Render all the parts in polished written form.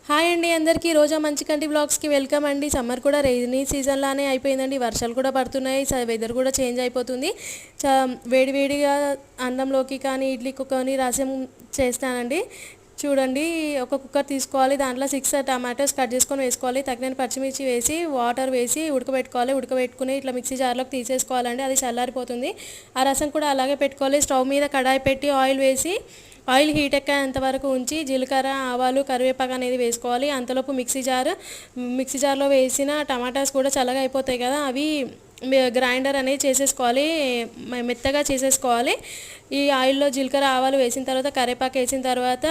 Hi అండి అందరికీ రోజా మంచి కంటి బ్లాగ్స్కి వెల్కమ్ అండి. సమ్మర్ కూడా రైనీ సీజన్లానే అయిపోయిందండి. వర్షాలు కూడా పడుతున్నాయి, వెదర్ కూడా చేంజ్ అయిపోతుంది. వేడివేడిగా అన్నంలోకి కానీ ఇడ్లీకి కానీ రసం చేస్తానండి. చూడండి, ఒక కుక్కర్ తీసుకోవాలి, దాంట్లో 6 టమాటోస్ కట్ చేసుకొని వేసుకోవాలి, తగిన పచ్చిమిర్చి వేసి వాటర్ వేసి ఉడకబెట్టుకోవాలి. ఉడకబెట్టుకుని ఇట్లా మిక్సీ జార్లోకి తీసేసుకోవాలండి, అది చల్లారిపోతుంది. ఆ రసం కూడా అలాగే పెట్టుకోవాలి. స్టవ్ మీద కడాయి పెట్టి ఆయిల్ వేసి ఆయిల్ హీట్ ఎక్కేంత వరకు ఉంచి జీలకర్ర ఆవాలు కరివేపాకు అనేది వేసుకోవాలి. అంతలోపు మిక్సీ జార్లో వేసిన టమాటాస్ కూడా చల్లగా అయిపోతాయి కదా, అవి గ్రైండర్ అనేది చేసేసుకోవాలి, మెత్తగా చేసేసుకోవాలి. ఈ ఆయిల్లో జీలకర్ర ఆవాలు వేసిన తర్వాత కరివేపాకు వేసిన తర్వాత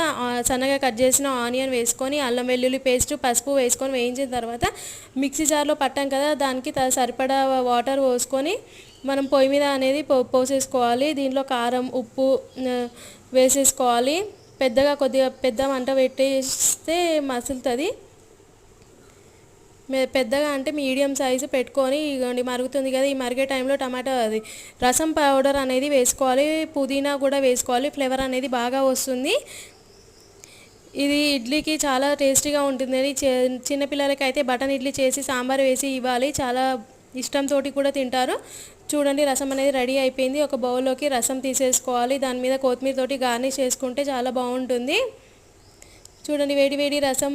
సన్నగా కట్ చేసిన ఆనియన్ వేసుకొని అల్లం వెల్లుల్లి పేస్ట్ పసుపు వేసుకొని వేయించిన తర్వాత మిక్సీ జార్లో పట్టాం కదా, దానికి సరిపడా వాటర్ పోసుకొని మనం పొయ్యి మీద అనేది పోసేసుకోవాలి. దీంట్లో కారం ఉప్పు వేసేసుకోవాలి. కొద్దిగా పెద్ద మంట పెట్టేస్తే మసులుతుంది. పెద్దగా అంటే మీడియం సైజు పెట్టుకొని ఇగోండి మరుగుతుంది కదా, ఈ మరిగే టైంలో టమాటా రసం పౌడర్ అనేది వేసుకోవాలి. పుదీనా కూడా వేసుకోవాలి, ఫ్లేవర్ అనేది బాగా వస్తుంది. ఇది ఇడ్లీకి చాలా టేస్టీగా ఉంటుంది. చిన్నపిల్లలకి అయితే బటన్ ఇడ్లీ చేసి సాంబార్ వేసి ఇవ్వాలి, చాలా ఇష్టంతో కూడా తింటారు. చూడండి, రసం అనేది రెడీ అయిపోయింది. ఒక బౌల్లోకి రసం తీసేసుకోవాలి, దాని మీద కొత్తిమీర తోటి గార్నిష్ చేసుకుంటే చాలా బాగుంటుంది. చూడండి, వేడి వేడి రసం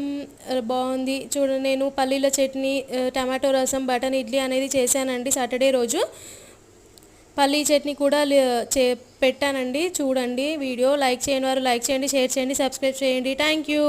బాగుంది. చూడండి, నేను పల్లీల చట్నీ టమాటో రసం బటన్ ఇడ్లీ అనేది చేశానండి. సాటర్డే రోజు పల్లీ చట్నీ కూడా పెట్టానండి. చూడండి వీడియో. లైక్ చేయని వారు లైక్ చేయండి, షేర్ చేయండి, సబ్స్క్రైబ్ చేయండి. Thank you.